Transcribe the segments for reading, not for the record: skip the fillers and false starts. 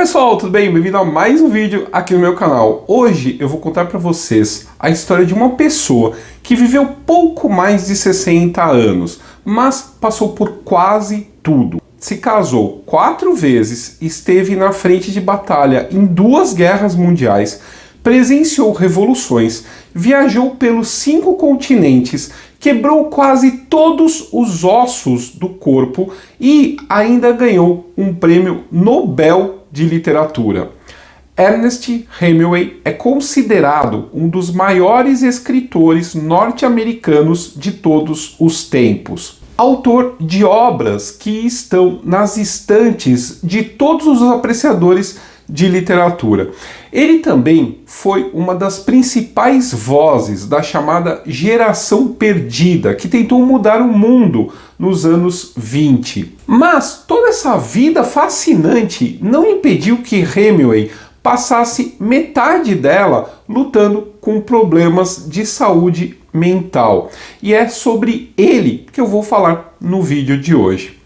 pessoal, tudo bem? Bem-vindo a mais um vídeo aqui no meu canal. Hoje eu vou contar para vocês a história de uma pessoa que viveu pouco mais de 60 anos, mas passou por quase tudo. Se casou 4 vezes, esteve na frente de batalha em 2 guerras mundiais, presenciou revoluções, viajou pelos 5 continentes, quebrou quase todos os ossos do corpo e ainda ganhou um prêmio Nobel de Literatura. Ernest Hemingway é considerado um dos maiores escritores norte-americanos de todos os tempos. Autor de obras que estão nas estantes de todos os apreciadores de literatura. Ele também foi uma das principais vozes da chamada Geração Perdida, que tentou mudar o mundo nos anos 20. Mas toda essa vida fascinante não impediu que Hemingway passasse metade dela lutando com problemas de saúde mental. E é sobre ele que eu vou falar no vídeo de hoje.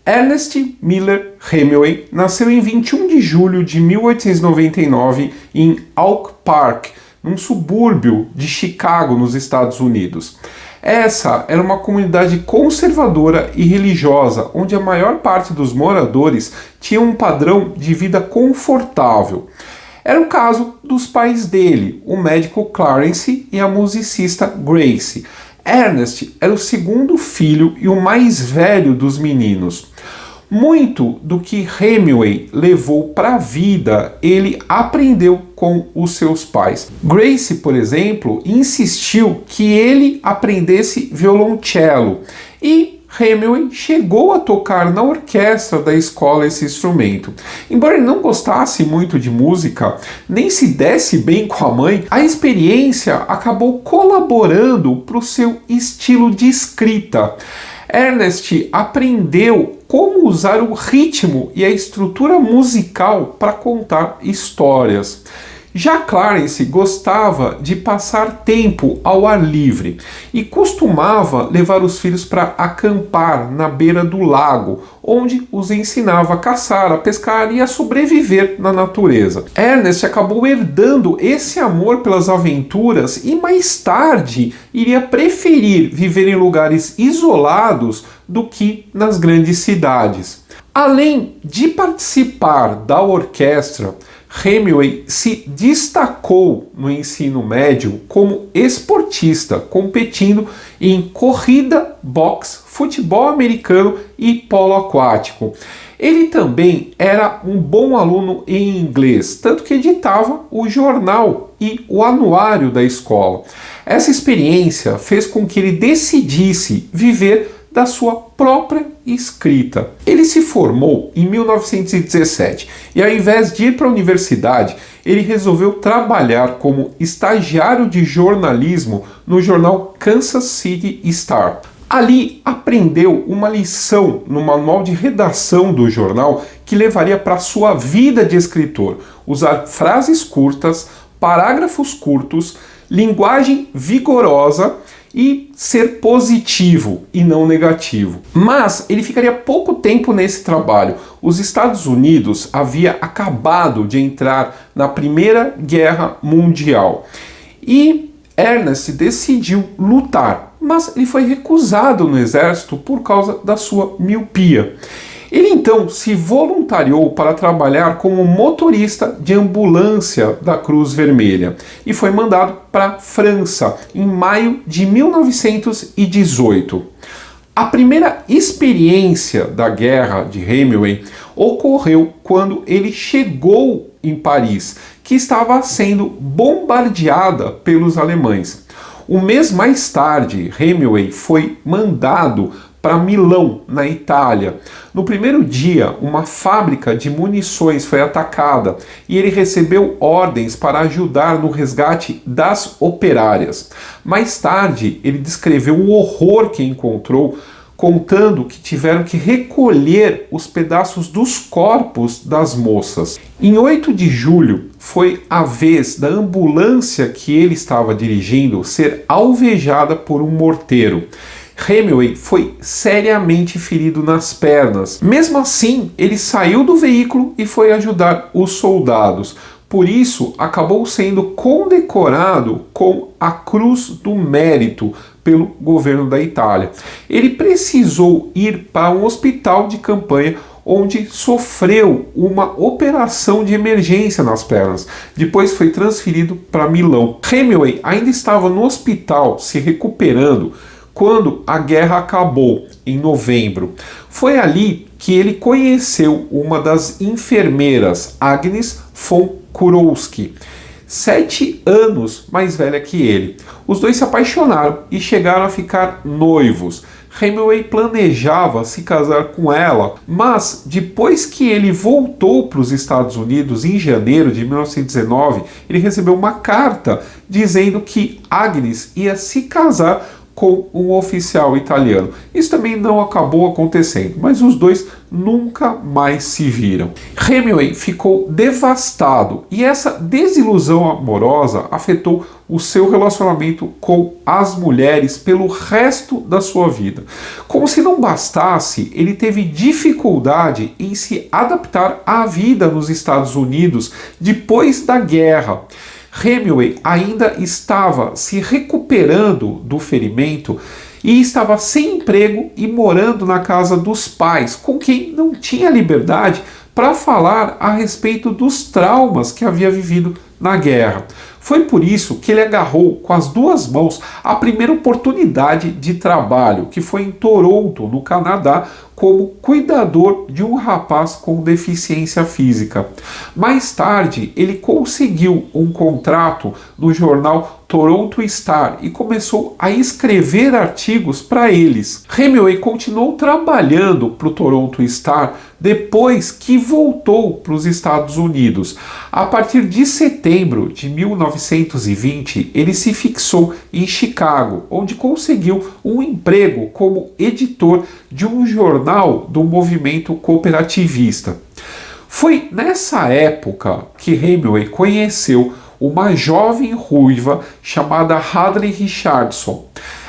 Ernest Miller Hemingway nasceu em 21 de julho de 1899 em Oak Park, num subúrbio de Chicago, nos Estados Unidos. Essa era uma comunidade conservadora e religiosa, onde a maior parte dos moradores tinha um padrão de vida confortável. Era o caso dos pais dele, o médico Clarence e a musicista Grace. Ernest era o segundo filho e o mais velho dos meninos. Muito do que Hemingway levou para a vida, ele aprendeu com os seus pais. Grace, por exemplo, insistiu que ele aprendesse violoncelo e Hemingway chegou a tocar na orquestra da escola esse instrumento. Embora ele não gostasse muito de música, nem se desse bem com a mãe, a experiência acabou colaborando para o seu estilo de escrita. Ernest aprendeu como usar o ritmo e a estrutura musical para contar histórias. Já Clarence gostava de passar tempo ao ar livre e costumava levar os filhos para acampar na beira do lago, onde os ensinava a caçar, a pescar e a sobreviver na natureza. Ernest acabou herdando esse amor pelas aventuras e mais tarde iria preferir viver em lugares isolados do que nas grandes cidades. Além de participar da orquestra, Hemingway se destacou no ensino médio como esportista, competindo em corrida, boxe, futebol americano e polo aquático. Ele também era um bom aluno em inglês, tanto que editava o jornal e o anuário da escola. Essa experiência fez com que ele decidisse viver da sua própria escrita. Ele se formou em 1917 e, ao invés de ir para a universidade, ele resolveu trabalhar como estagiário de jornalismo no jornal Kansas City Star. Ali aprendeu uma lição no manual de redação do jornal que levaria para a sua vida de escritor: usar frases curtas, parágrafos curtos, linguagem vigorosa e ser positivo e não negativo. Mas ele ficaria pouco tempo nesse trabalho. Os Estados Unidos havia acabado de entrar na Primeira Guerra Mundial e Ernest decidiu lutar, mas ele foi recusado no exército por causa da sua miopia. Ele então se voluntariou para trabalhar como motorista de ambulância da Cruz Vermelha e foi mandado para a França em maio de 1918. A primeira experiência da guerra de Hemingway ocorreu quando ele chegou em Paris, que estava sendo bombardeada pelos alemães. Um mês mais tarde, Hemingway foi mandado para Milão, na Itália. No primeiro dia, uma fábrica de munições foi atacada e ele recebeu ordens para ajudar no resgate das operárias. Mais tarde, ele descreveu o horror que encontrou, contando que tiveram que recolher os pedaços dos corpos das moças. Em 8 de julho, foi a vez da ambulância que ele estava dirigindo ser alvejada por um morteiro. Hemingway foi seriamente ferido nas pernas. Mesmo assim, ele saiu do veículo e foi ajudar os soldados. Por isso, acabou sendo condecorado com a Cruz do Mérito pelo governo da Itália. Ele precisou ir para um hospital de campanha onde sofreu uma operação de emergência nas pernas. Depois foi transferido para Milão. Hemingway ainda estava no hospital se recuperando quando a guerra acabou, em novembro. Foi ali que ele conheceu uma das enfermeiras, Agnes von Kurowski, 7 anos mais velha que ele. Os dois se apaixonaram e chegaram a ficar noivos. Hemingway planejava se casar com ela, mas depois que ele voltou para os Estados Unidos em janeiro de 1919, ele recebeu uma carta dizendo que Agnes ia se casar com um oficial italiano. Isso também não acabou acontecendo, mas os dois nunca mais se viram. Hemingway ficou devastado e essa desilusão amorosa afetou o seu relacionamento com as mulheres pelo resto da sua vida. Como se não bastasse, ele teve dificuldade em se adaptar à vida nos Estados Unidos depois da guerra. Hemingway ainda estava se recuperando do ferimento e estava sem emprego e morando na casa dos pais, com quem não tinha liberdade para falar a respeito dos traumas que havia vivido na guerra. Foi por isso que ele agarrou com as 2 mãos a primeira oportunidade de trabalho, que foi em Toronto, no Canadá, como cuidador de um rapaz com deficiência física. Mais tarde, ele conseguiu um contrato no jornal Toronto Star e começou a escrever artigos para eles. Hemingway continuou trabalhando para o Toronto Star depois que voltou para os Estados Unidos. A partir de setembro de 1920, ele se fixou em Chicago, onde conseguiu um emprego como editor de um jornal do movimento cooperativista. Foi nessa época que Hemingway conheceu uma jovem ruiva chamada Hadley Richardson.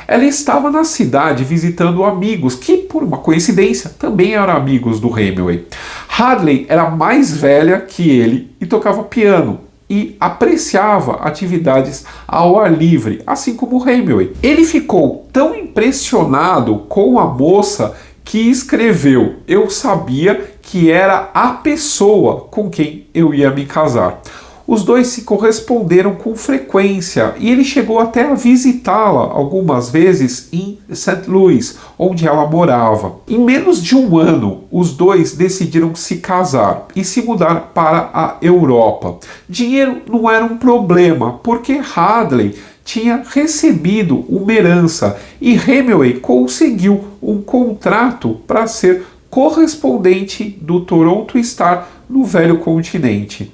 Ela estava na cidade visitando amigos que, por uma coincidência, também eram amigos do Hemingway. Hadley era mais velha que ele e tocava piano e apreciava atividades ao ar livre, assim como Hemingway. Ele ficou tão impressionado com a moça que escreveu: "Eu sabia que era a pessoa com quem eu ia me casar." Os dois se corresponderam com frequência e ele chegou até a visitá-la algumas vezes em St. Louis, onde ela morava. Em menos de um ano, os dois decidiram se casar e se mudar para a Europa. Dinheiro não era um problema, porque Hadley tinha recebido uma herança e Hemingway conseguiu um contrato para ser correspondente do Toronto Star no Velho Continente.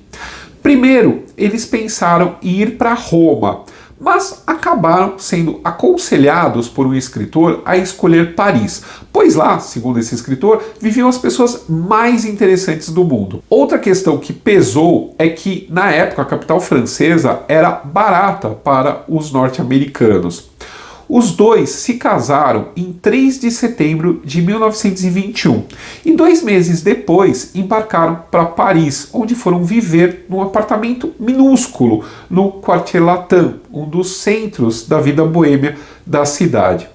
Primeiro, eles pensaram em ir para Roma, mas acabaram sendo aconselhados por um escritor a escolher Paris, pois lá, segundo esse escritor, viviam as pessoas mais interessantes do mundo. Outra questão que pesou é que, na época, a capital francesa era barata para os norte-americanos. Os dois se casaram em 3 de setembro de 1921 e 2 meses depois embarcaram para Paris, onde foram viver num apartamento minúsculo no Quartier Latin, um dos centros da vida boêmia da cidade.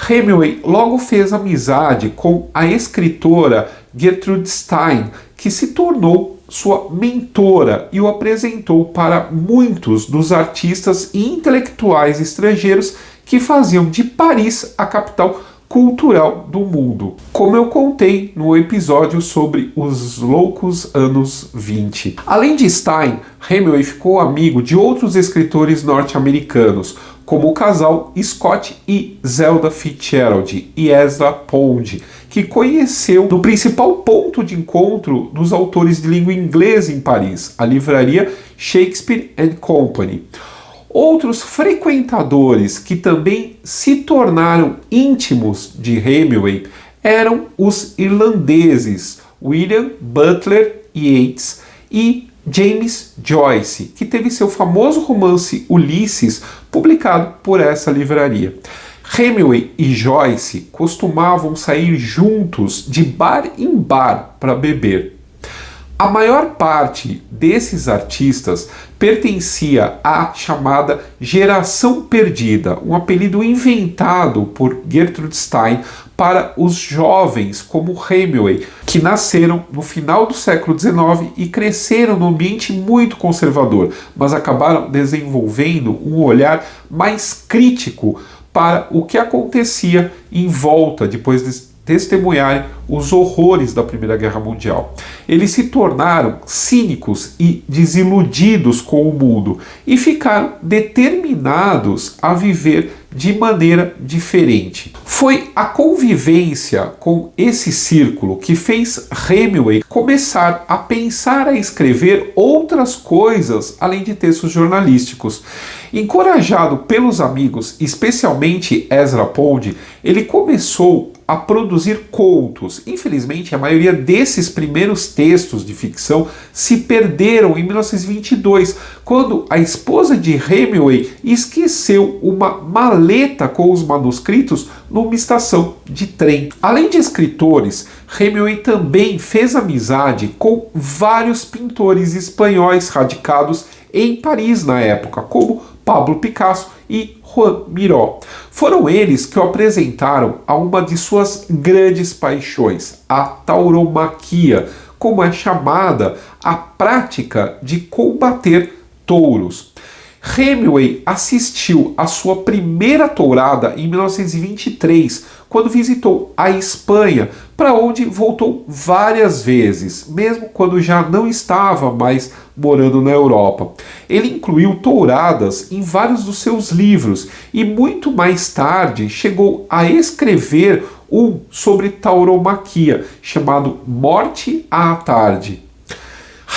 Hemingway logo fez amizade com a escritora Gertrude Stein, que se tornou sua mentora e o apresentou para muitos dos artistas e intelectuais estrangeiros que faziam de Paris a capital cultural do mundo, como eu contei no episódio sobre os loucos anos 20. Além de Stein, Hemingway ficou amigo de outros escritores norte-americanos, como o casal Scott e Zelda Fitzgerald e Ezra Pound, que conheceu no principal ponto de encontro dos autores de língua inglesa em Paris, a livraria Shakespeare & Company. Outros frequentadores que também se tornaram íntimos de Hemingway eram os irlandeses William Butler Yeats e James Joyce, que teve seu famoso romance Ulisses publicado por essa livraria. Hemingway e Joyce costumavam sair juntos de bar em bar para beber. A maior parte desses artistas pertencia à chamada Geração Perdida, um apelido inventado por Gertrude Stein para os jovens como Hemingway, que nasceram no final do século XIX e cresceram num ambiente muito conservador, mas acabaram desenvolvendo um olhar mais crítico para o que acontecia em volta depois de testemunharem os horrores da Primeira Guerra Mundial. Eles se tornaram cínicos e desiludidos com o mundo e ficaram determinados a viver de maneira diferente. Foi a convivência com esse círculo que fez Hemingway começar a pensar a escrever outras coisas além de textos jornalísticos. Encorajado pelos amigos, especialmente Ezra Pound, ele começou a produzir contos. Infelizmente, a maioria desses primeiros textos de ficção se perderam em 1922, quando a esposa de Hemingway esqueceu uma maleta com os manuscritos numa estação de trem. Além de escritores, Hemingway também fez amizade com vários pintores espanhóis radicados em Paris na época, como Pablo Picasso e Juan Miró. Foram eles que o apresentaram a uma de suas grandes paixões, a tauromaquia, como é chamada a prática de combater touros. Hemingway assistiu à sua primeira tourada em 1923, quando visitou a Espanha, para onde voltou várias vezes, mesmo quando já não estava mais morando na Europa. Ele incluiu touradas em vários dos seus livros e muito mais tarde chegou a escrever um sobre tauromaquia, chamado Morte à Tarde.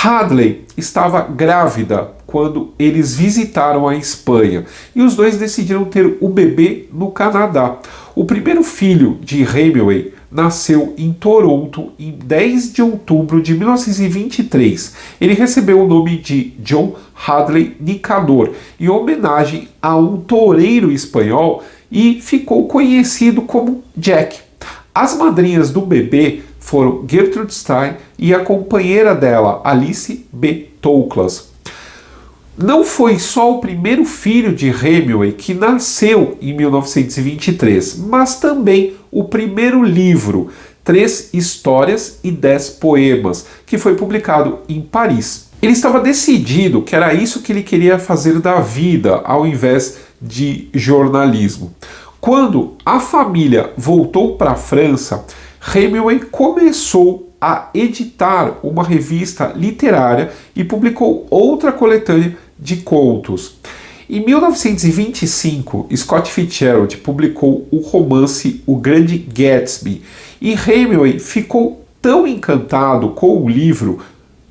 Hadley estava grávida quando eles visitaram a Espanha e os dois decidiram ter o bebê no Canadá. O primeiro filho de Hemingway nasceu em Toronto em 10 de outubro de 1923. Ele recebeu o nome de John Hadley Nicador, em homenagem a um toureiro espanhol, e ficou conhecido como Jack. As madrinhas do bebê foram Gertrude Stein e a companheira dela, Alice B. Toklas. Não foi só o primeiro filho de Hemingway que nasceu em 1923, mas também o primeiro livro, 3 Histórias e 10 Poemas, que foi publicado em Paris. Ele estava decidido que era isso que ele queria fazer da vida, ao invés de jornalismo. Quando a família voltou para a França, Hemingway começou a editar uma revista literária e publicou outra coletânea de contos. Em 1925, Scott Fitzgerald publicou o romance O Grande Gatsby e Hemingway ficou tão encantado com o livro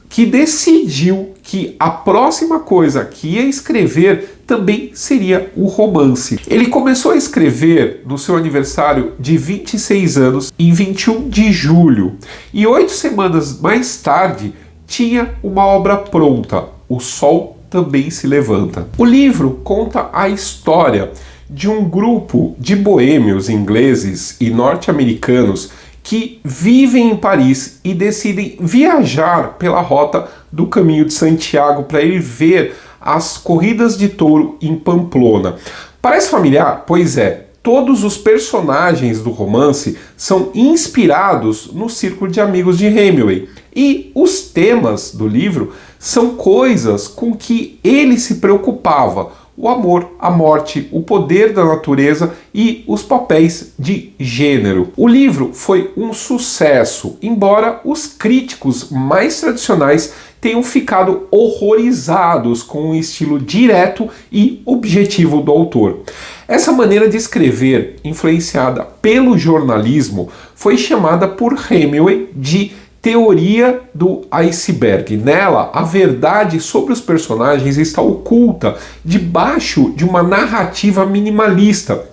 que decidiu que a próxima coisa que ia escrever também seria o romance. Ele começou a escrever no seu aniversário de 26 anos, em 21 de julho, e 8 semanas mais tarde tinha uma obra pronta, O Sol Também Se Levanta. O livro conta a história de um grupo de boêmios ingleses e norte-americanos que vivem em Paris e decidem viajar pela rota do Caminho de Santiago para ir ver as corridas de touro em Pamplona. Parece familiar? Pois é. Todos os personagens do romance são inspirados no círculo de amigos de Hemingway. E os temas do livro são coisas com que ele se preocupava: o amor, a morte, o poder da natureza e os papéis de gênero. O livro foi um sucesso, embora os críticos mais tradicionais tenham ficado horrorizados com o estilo direto e objetivo do autor. Essa maneira de escrever, influenciada pelo jornalismo, foi chamada por Hemingway de teoria do iceberg. Nela, a verdade sobre os personagens está oculta debaixo de uma narrativa minimalista,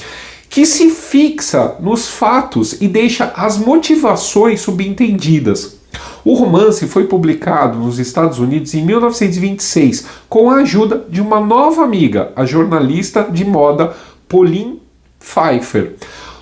que se fixa nos fatos e deixa as motivações subentendidas. O romance foi publicado nos Estados Unidos em 1926, com a ajuda de uma nova amiga, a jornalista de moda Pauline Pfeiffer.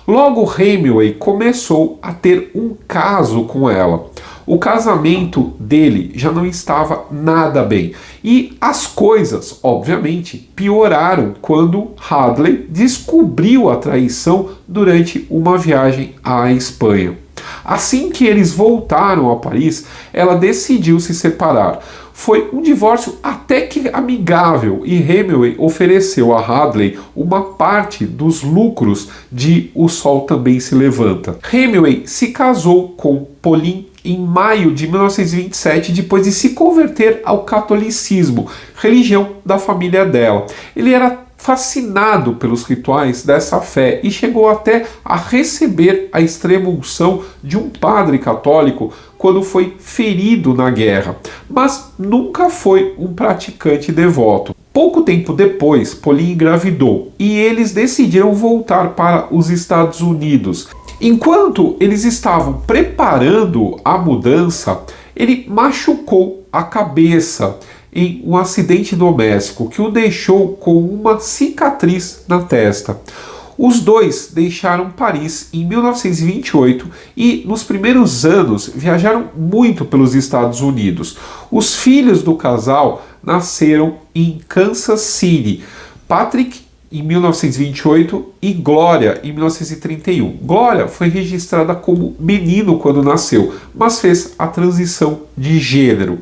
Logo, Hemingway começou a ter um caso com ela. O casamento dele já não estava nada bem. E as coisas, obviamente, pioraram quando Hadley descobriu a traição durante uma viagem à Espanha. Assim que eles voltaram a Paris, ela decidiu se separar. Foi um divórcio até que amigável e Hemingway ofereceu a Hadley uma parte dos lucros de O Sol Também Se Levanta. Hemingway se casou com Pauline em maio de 1927, depois de se converter ao catolicismo, religião da família dela. Ele era fascinado pelos rituais dessa fé e chegou até a receber a extrema-unção de um padre católico quando foi ferido na guerra, mas nunca foi um praticante devoto. Pouco tempo depois, Pauline engravidou e eles decidiram voltar para os Estados Unidos. Enquanto eles estavam preparando a mudança, ele machucou a cabeça em um acidente doméstico que o deixou com uma cicatriz na testa. Os dois deixaram Paris em 1928 e, nos primeiros anos, viajaram muito pelos Estados Unidos. Os filhos do casal nasceram em Kansas City. Patrick, em 1928, e Glória, em 1931. Glória foi registrada como menino quando nasceu, mas fez a transição de gênero.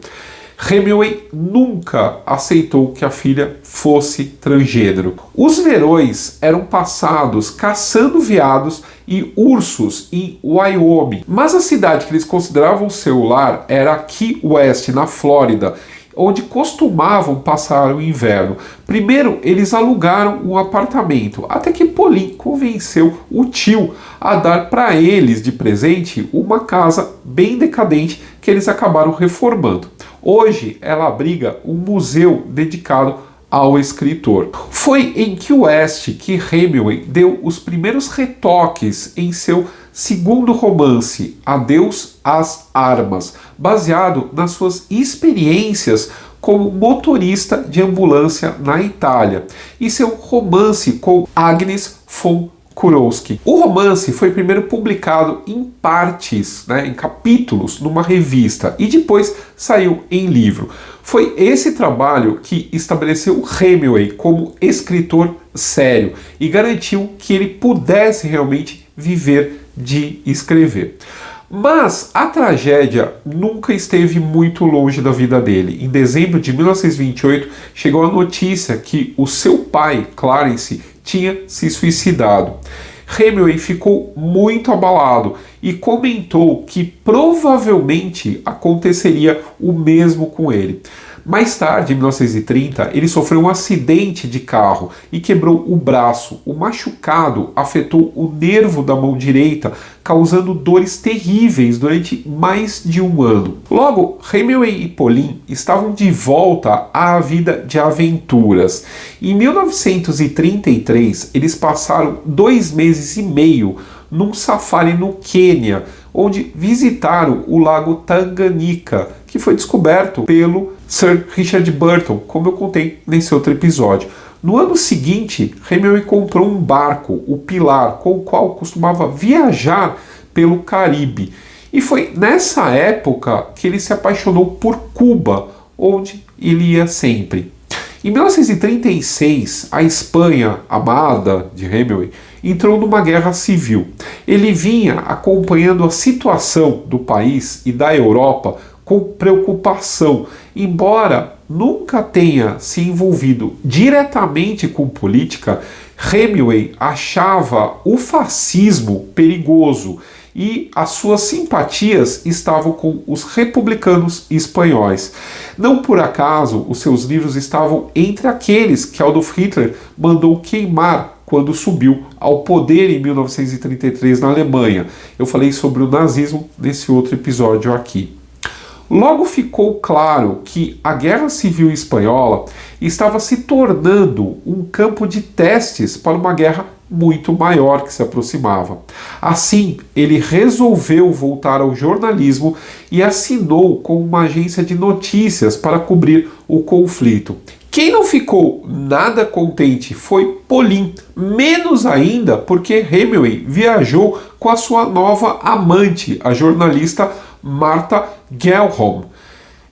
Hemingway nunca aceitou que a filha fosse transgênero. Os verões eram passados caçando veados e ursos em Wyoming, mas a cidade que eles consideravam seu lar era Key West, na Flórida, onde costumavam passar o inverno. Primeiro, eles alugaram um apartamento, até que Pauline convenceu o tio a dar para eles de presente uma casa bem decadente que eles acabaram reformando. Hoje, ela abriga um museu dedicado ao escritor. Foi em Key West que Hemingway deu os primeiros retoques em seu segundo romance, Adeus às Armas, baseado nas suas experiências como motorista de ambulância na Itália, e seu romance com Agnes von Kurowski. O romance foi primeiro publicado em partes, em capítulos, numa revista, e depois saiu em livro. Foi esse trabalho que estabeleceu Hemingway como escritor sério e garantiu que ele pudesse realmente viver de escrever. Mas a tragédia nunca esteve muito longe da vida dele. Em dezembro de 1928, chegou a notícia que o seu pai, Clarence, tinha se suicidado. Hemingway ficou muito abalado e comentou que provavelmente aconteceria o mesmo com ele. Mais tarde, em 1930, ele sofreu um acidente de carro e quebrou o braço. O machucado afetou o nervo da mão direita, causando dores terríveis durante mais de um ano. Logo, Hemingway e Pauline estavam de volta à vida de aventuras. Em 1933, eles passaram 2 meses e meio num safari no Quênia, onde visitaram o lago Tanganyika, que foi descoberto pelo Sir Richard Burton, como eu contei nesse outro episódio. No ano seguinte, Hemingway comprou um barco, o Pilar, com o qual costumava viajar pelo Caribe. E foi nessa época que ele se apaixonou por Cuba, onde ele ia sempre. Em 1936, a Espanha, amada de Hemingway, entrou numa guerra civil. Ele vinha acompanhando a situação do país e da Europa com preocupação, embora nunca tenha se envolvido diretamente com política. Hemingway achava o fascismo perigoso e as suas simpatias estavam com os republicanos espanhóis. Não por acaso os seus livros estavam entre aqueles que Adolf Hitler mandou queimar quando subiu ao poder em 1933 na Alemanha. Eu falei sobre o nazismo nesse outro episódio aqui. Logo ficou claro que a Guerra Civil Espanhola estava se tornando um campo de testes para uma guerra muito maior que se aproximava. Assim, ele resolveu voltar ao jornalismo e assinou com uma agência de notícias para cobrir o conflito. Quem não ficou nada contente foi Pauline, menos ainda porque Hemingway viajou com a sua nova amante, a jornalista Martha Gellhorn.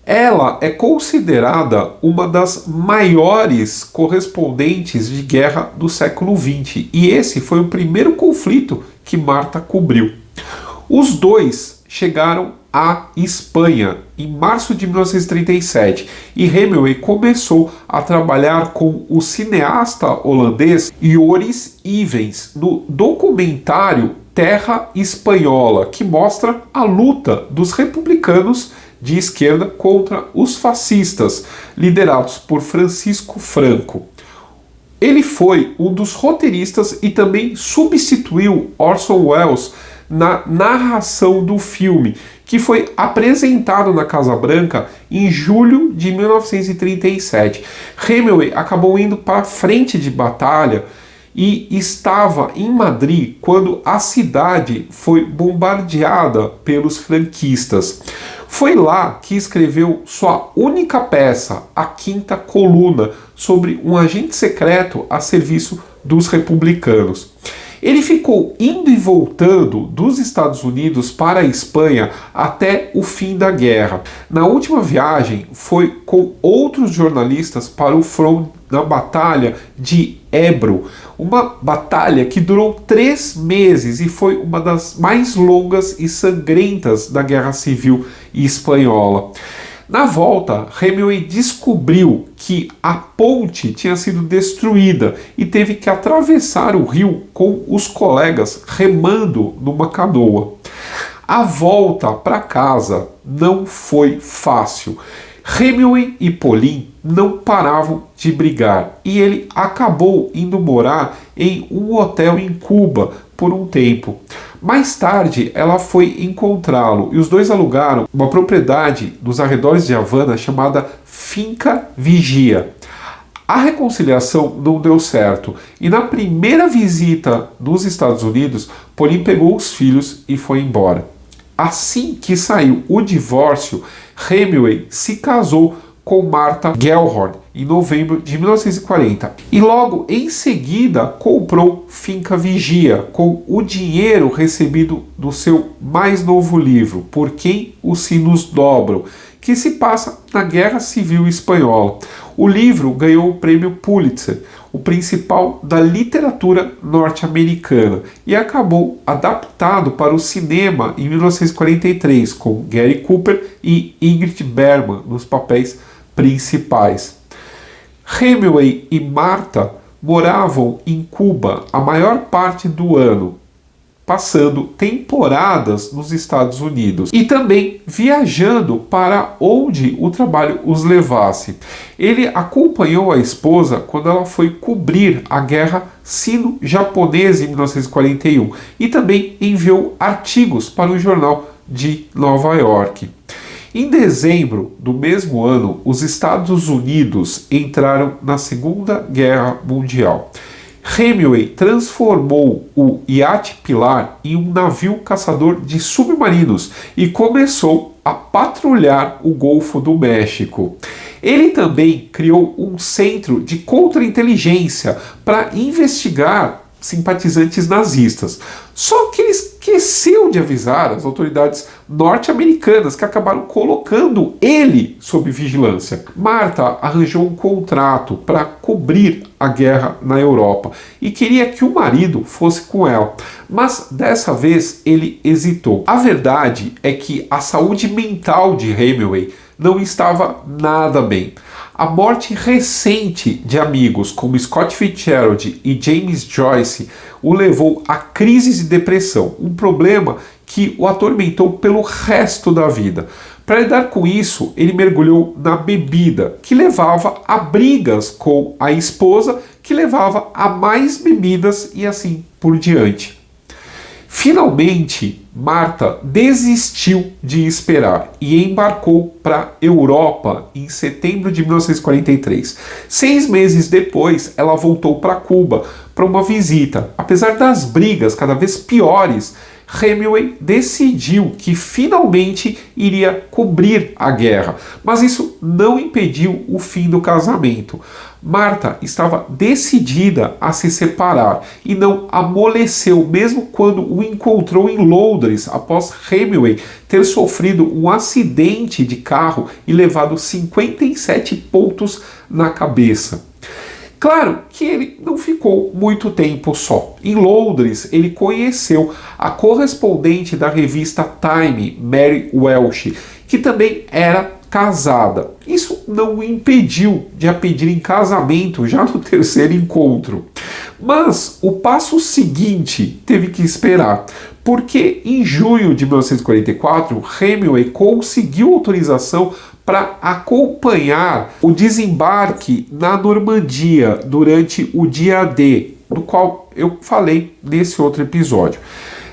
Ela é considerada uma das maiores correspondentes de guerra do século XX e esse foi o primeiro conflito que Martha cobriu. Os dois chegaram à Espanha em março de 1937 e Hemingway começou a trabalhar com o cineasta holandês Joris Ivens no documentário Terra Espanhola, que mostra a luta dos republicanos de esquerda contra os fascistas, liderados por Francisco Franco. Ele foi um dos roteiristas e também substituiu Orson Welles na narração do filme, que foi apresentado na Casa Branca em julho de 1937. Hemingway acabou indo para a frente de batalha e estava em Madrid quando a cidade foi bombardeada pelos franquistas. Foi lá que escreveu sua única peça, A Quinta Coluna, sobre um agente secreto a serviço dos republicanos. Ele ficou indo e voltando dos Estados Unidos para a Espanha até o fim da guerra. Na última viagem, foi com outros jornalistas para o front na Batalha de Ebro, uma batalha que durou 3 meses e foi uma das mais longas e sangrentas da Guerra Civil Espanhola. Na volta, Hemingway descobriu que a ponte tinha sido destruída e teve que atravessar o rio com os colegas remando numa canoa. A volta para casa não foi fácil. Hemingway e Pauline não paravam de brigar e ele acabou indo morar em um hotel em Cuba por um tempo. Mais tarde, ela foi encontrá-lo e os dois alugaram uma propriedade nos arredores de Havana chamada Finca Vigia. A reconciliação não deu certo e na primeira visita nos Estados Unidos, Pauline pegou os filhos e foi embora. Assim que saiu o divórcio, Hemingway se casou com Martha Gellhorn em novembro de 1940 e logo em seguida comprou Finca Vigia com o dinheiro recebido do seu mais novo livro, Por Quem os Sinos Dobram, que se passa na Guerra Civil Espanhola. O livro ganhou o prêmio Pulitzer, o principal da literatura norte-americana, e acabou adaptado para o cinema em 1943, com Gary Cooper e Ingrid Bergman nos papéis principais. Hemingway e Martha moravam em Cuba a maior parte do ano, passando temporadas nos Estados Unidos e também viajando para onde o trabalho os levasse. Ele acompanhou a esposa quando ela foi cobrir a Guerra Sino-Japonesa em 1941 e também enviou artigos para o jornal de Nova York. Em dezembro do mesmo ano, os Estados Unidos entraram na Segunda Guerra Mundial. Hemingway transformou o iate Pilar em um navio caçador de submarinos e começou a patrulhar o Golfo do México. Ele também criou um centro de contra-inteligência para investigar simpatizantes nazistas. Só que ele esqueceu de avisar as autoridades norte-americanas, que acabaram colocando ele sob vigilância. Martha arranjou um contrato para cobrir a guerra na Europa e queria que o marido fosse com ela, mas dessa vez ele hesitou. A verdade é que a saúde mental de Hemingway não estava nada bem. A morte recente de amigos como Scott Fitzgerald e James Joyce o levou a crises de depressão, um problema que o atormentou pelo resto da vida. Para lidar com isso, ele mergulhou na bebida, que levava a brigas com a esposa, que levava a mais bebidas e assim por diante. Finalmente, Martha desistiu de esperar e embarcou para a Europa em setembro de 1943. 6 meses depois, ela voltou para Cuba para uma visita. Apesar das brigas cada vez piores, Hemingway decidiu que finalmente iria cobrir a guerra, mas isso não impediu o fim do casamento. Martha estava decidida a se separar e não amoleceu mesmo quando o encontrou em Londres após Hemingway ter sofrido um acidente de carro e levado 57 pontos na cabeça. Claro que ele não ficou muito tempo só. Em Londres, ele conheceu a correspondente da revista Time, Mary Welsh, que também era casada. Isso não o impediu de a pedir em casamento já no terceiro encontro. Mas o passo seguinte teve que esperar, porque em junho de 1944, Hemingway conseguiu autorização para acompanhar o desembarque na Normandia durante o dia D, do qual eu falei nesse outro episódio.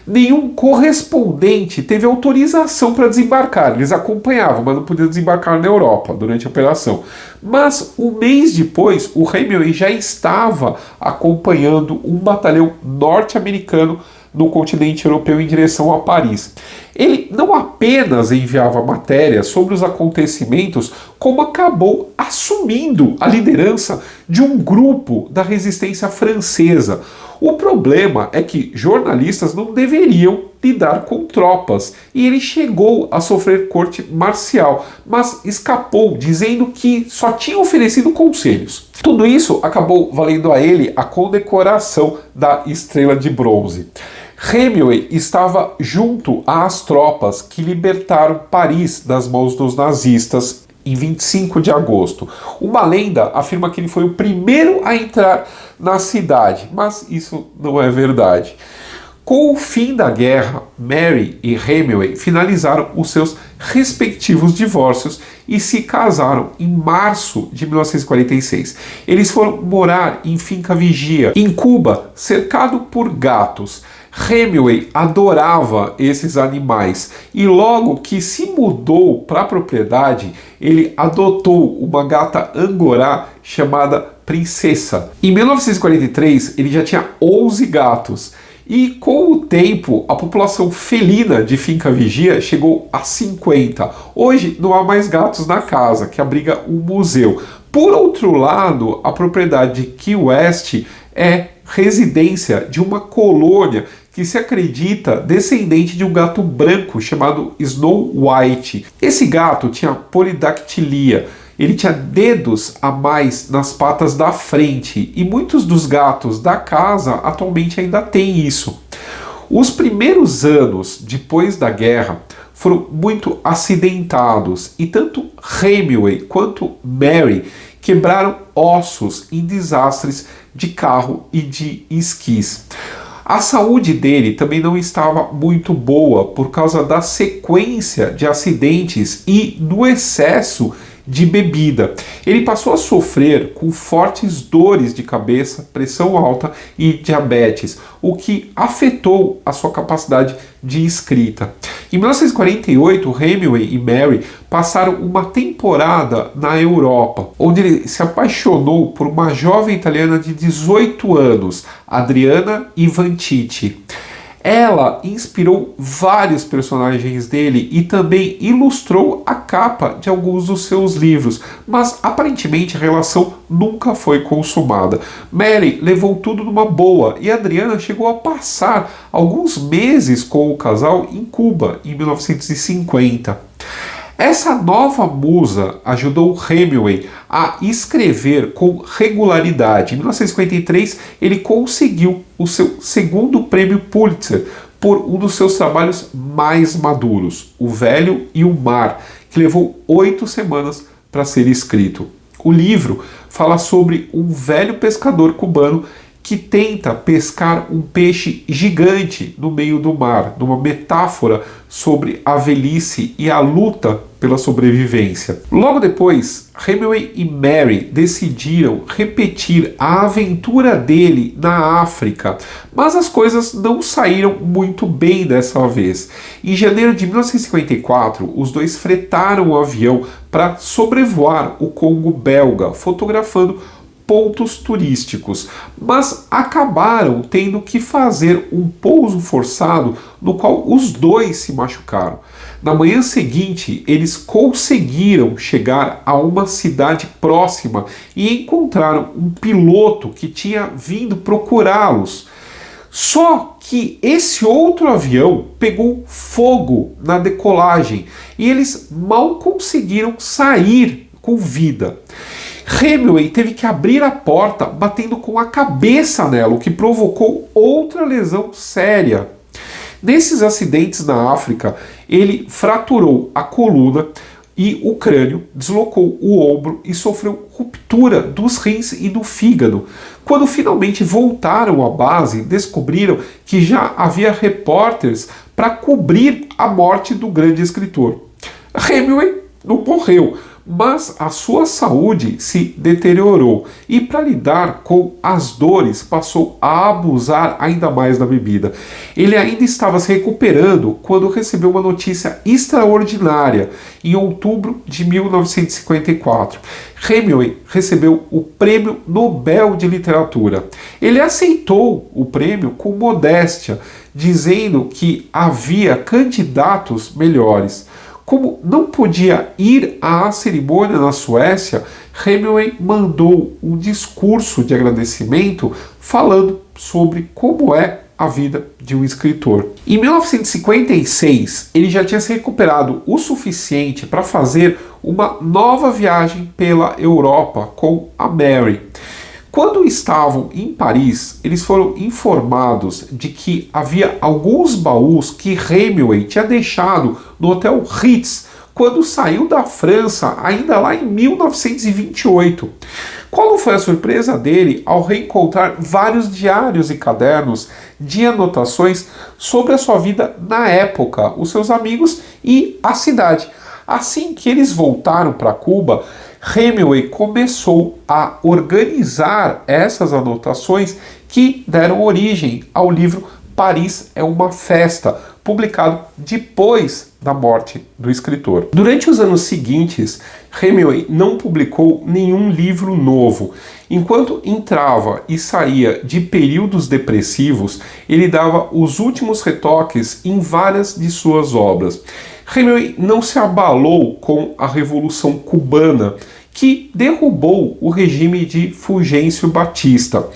Nenhum correspondente teve autorização para desembarcar. Eles acompanhavam, mas não podiam desembarcar na Europa durante a operação. Mas um mês depois, o Hemingway já estava acompanhando um batalhão norte-americano no continente europeu em direção a Paris. Ele não apenas enviava matérias sobre os acontecimentos, como acabou assumindo a liderança de um grupo da resistência francesa. O problema é que jornalistas não deveriam lidar com tropas, e ele chegou a sofrer corte marcial, mas escapou dizendo que só tinha oferecido conselhos. Tudo isso acabou valendo a ele a condecoração da Estrela de Bronze. Hemingway estava junto às tropas que libertaram Paris das mãos dos nazistas em 25 de agosto. Uma lenda afirma que ele foi o primeiro a entrar na cidade, mas isso não é verdade. Com o fim da guerra, Mary e Hemingway finalizaram os seus respectivos divórcios e se casaram em março de 1946. Eles foram morar em Finca Vigia, em Cuba, cercado por gatos. Hemingway adorava esses animais e logo que se mudou para a propriedade, ele adotou uma gata angorá chamada Princesa. Em 1943, ele já tinha 11 gatos. E com o tempo, a população felina de Finca Vigia chegou a 50. Hoje não há mais gatos na casa, que abriga um museu. Por outro lado, a propriedade de Key West é residência de uma colônia que se acredita descendente de um gato branco chamado Snow White. Esse gato tinha polidactilia. Ele tinha dedos a mais nas patas da frente e muitos dos gatos da casa atualmente ainda têm isso. Os primeiros anos depois da guerra foram muito acidentados e tanto Hemingway quanto Mary quebraram ossos em desastres de carro e de esquis. A saúde dele também não estava muito boa por causa da sequência de acidentes e do excesso de bebida. Ele passou a sofrer com fortes dores de cabeça, pressão alta e diabetes, o que afetou a sua capacidade de escrita. Em 1948, Hemingway e Mary passaram uma temporada na Europa, onde ele se apaixonou por uma jovem italiana de 18 anos, Adriana Ivantiti. Ela inspirou vários personagens dele e também ilustrou a capa de alguns dos seus livros, mas aparentemente a relação nunca foi consumada. Mary levou tudo numa boa e Adriana chegou a passar alguns meses com o casal em Cuba, em 1950. Essa nova musa ajudou Hemingway a escrever com regularidade. Em 1953, ele conseguiu o seu segundo prêmio Pulitzer por um dos seus trabalhos mais maduros, O Velho e o Mar, que levou 8 semanas para ser escrito. O livro fala sobre um velho pescador cubano que tenta pescar um peixe gigante no meio do mar, numa metáfora sobre a velhice e a luta pela sobrevivência. Logo depois, Hemingway e Mary decidiram repetir a aventura dele na África, mas as coisas não saíram muito bem dessa vez. Em janeiro de 1954, os dois fretaram um avião para sobrevoar o Congo belga, fotografando pontos turísticos, mas acabaram tendo que fazer um pouso forçado no qual os dois se machucaram. Na manhã seguinte, eles conseguiram chegar a uma cidade próxima e encontraram um piloto que tinha vindo procurá-los. Só que esse outro avião pegou fogo na decolagem e eles mal conseguiram sair com vida. Hemingway teve que abrir a porta batendo com a cabeça nela, o que provocou outra lesão séria. Nesses acidentes na África, ele fraturou a coluna e o crânio, deslocou o ombro e sofreu ruptura dos rins e do fígado. Quando finalmente voltaram à base, descobriram que já havia repórteres para cobrir a morte do grande escritor. Hemingway não morreu, mas a sua saúde se deteriorou e, para lidar com as dores, passou a abusar ainda mais da bebida. Ele ainda estava se recuperando quando recebeu uma notícia extraordinária. Em outubro de 1954, Hemingway recebeu o Prêmio Nobel de Literatura. Ele aceitou o prêmio com modéstia, dizendo que havia candidatos melhores. Como não podia ir à cerimônia na Suécia, Hemingway mandou um discurso de agradecimento falando sobre como é a vida de um escritor. Em 1956, ele já tinha se recuperado o suficiente para fazer uma nova viagem pela Europa com a Mary. Quando estavam em Paris, eles foram informados de que havia alguns baús que Hemingway tinha deixado no Hotel Ritz quando saiu da França, ainda lá em 1928. Qual não foi a surpresa dele ao reencontrar vários diários e cadernos de anotações sobre a sua vida na época, os seus amigos e a cidade. Assim que eles voltaram para Cuba, Hemingway começou a organizar essas anotações que deram origem ao livro Paris é uma Festa, publicado depois da morte do escritor. Durante os anos seguintes, Hemingway não publicou nenhum livro novo. Enquanto entrava e saía de períodos depressivos, ele dava os últimos retoques em várias de suas obras. Hemingway não se abalou com a Revolução Cubana, que derrubou o regime de Fulgêncio Batista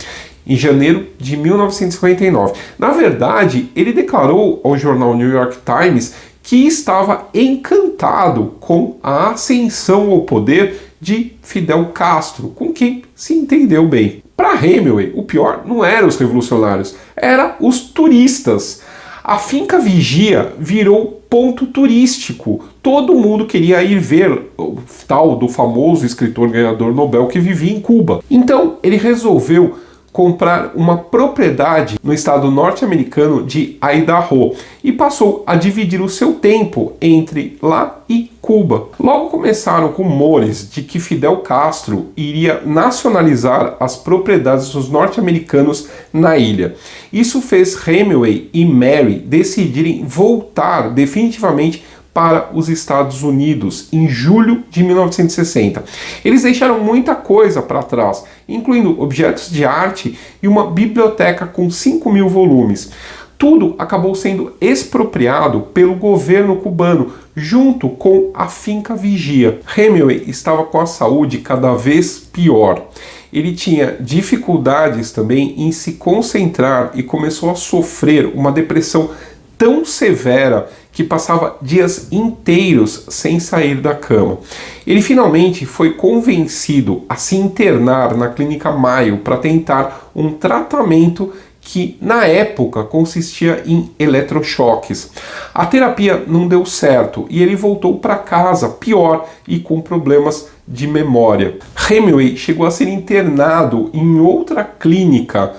em janeiro de 1959. Na verdade, ele declarou ao jornal New York Times que estava encantado com a ascensão ao poder de Fidel Castro, com quem se entendeu bem. Para Hemingway, o pior não eram os revolucionários, eram os turistas. A Finca Vigia virou ponto turístico. Todo mundo queria ir ver o tal do famoso escritor ganhador Nobel que vivia em Cuba. Então ele resolveu comprar uma propriedade no estado norte-americano de Idaho e passou a dividir o seu tempo entre lá e Cuba. Logo começaram rumores de que Fidel Castro iria nacionalizar as propriedades dos norte-americanos na ilha. Isso fez Hemingway e Mary decidirem voltar definitivamente para os Estados Unidos em julho de 1960. Eles deixaram muita coisa para trás, incluindo objetos de arte e uma biblioteca com 5.000 volumes. Tudo acabou sendo expropriado pelo governo cubano, junto com a Finca Vigia. Hemingway estava com a saúde cada vez pior. Ele tinha dificuldades também em se concentrar e começou a sofrer uma depressão tão severa que passava dias inteiros sem sair da cama. Ele finalmente foi convencido a se internar na Clínica Mayo para tentar um tratamento que na época consistia em eletrochoques. A terapia não deu certo e ele voltou para casa pior e com problemas de memória. Hemingway chegou a ser internado em outra clínica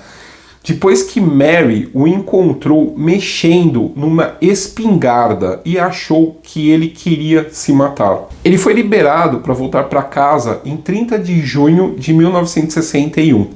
depois que Mary o encontrou mexendo numa espingarda e achou que ele queria se matar. Ele foi liberado para voltar para casa em 30 de junho de 1961.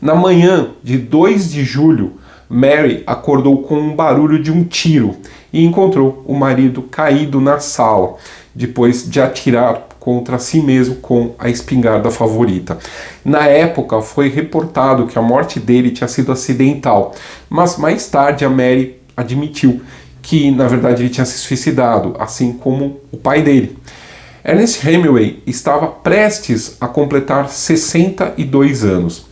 Na manhã de 2 de julho, Mary acordou com um barulho de um tiro e encontrou o marido caído na sala, depois de atirar contra si mesmo com a espingarda favorita. Na época foi reportado que a morte dele tinha sido acidental, mas mais tarde a Mary admitiu que na verdade ele tinha se suicidado, assim como o pai dele. Ernest Hemingway estava prestes a completar 62 anos.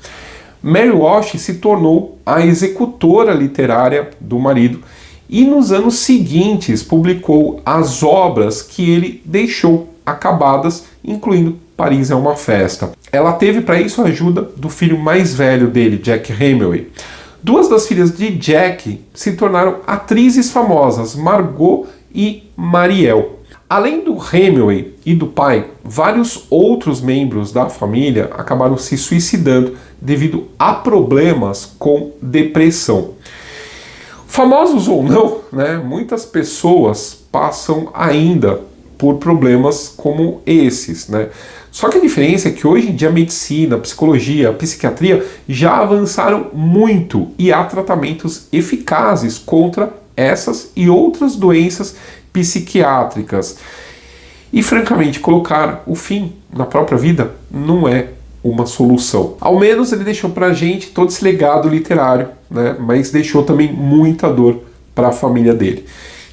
Mary Walsh se tornou a executora literária do marido e nos anos seguintes publicou as obras que ele deixou acabadas, incluindo Paris é uma Festa. Ela teve para isso a ajuda do filho mais velho dele, Jack Hemingway. Duas das filhas de Jack se tornaram atrizes famosas, Margot e Mariel. Além do Hemingway e do pai, vários outros membros da família acabaram se suicidando devido a problemas com depressão. Famosos ou não, né, muitas pessoas passam ainda por problemas como esses, né? Só que a diferença é que hoje em dia a medicina, a psicologia, a psiquiatria já avançaram muito e há tratamentos eficazes contra essas e outras doenças psiquiátricas. E francamente, colocar o fim na própria vida não é uma solução. Ao menos ele deixou pra gente todo esse legado literário, né? Mas deixou também muita dor para a família dele.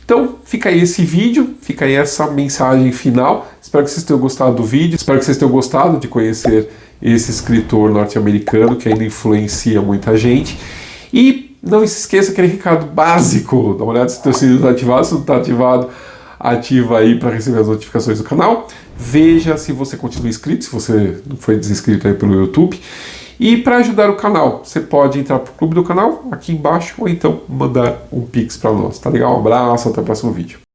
Então, fica aí esse vídeo, fica aí essa mensagem final. Espero que vocês tenham gostado do vídeo, espero que vocês tenham gostado de conhecer esse escritor norte-americano que ainda influencia muita gente. E não se esqueça aquele recado básico, dá uma olhada se o teu sininho está ativado, se não está ativado, ativa aí para receber as notificações do canal. Veja se você continua inscrito, se você não foi desinscrito aí pelo YouTube. E para ajudar o canal, você pode entrar para o clube do canal aqui embaixo ou então mandar um pix para nós, tá legal? Um abraço, até o próximo vídeo.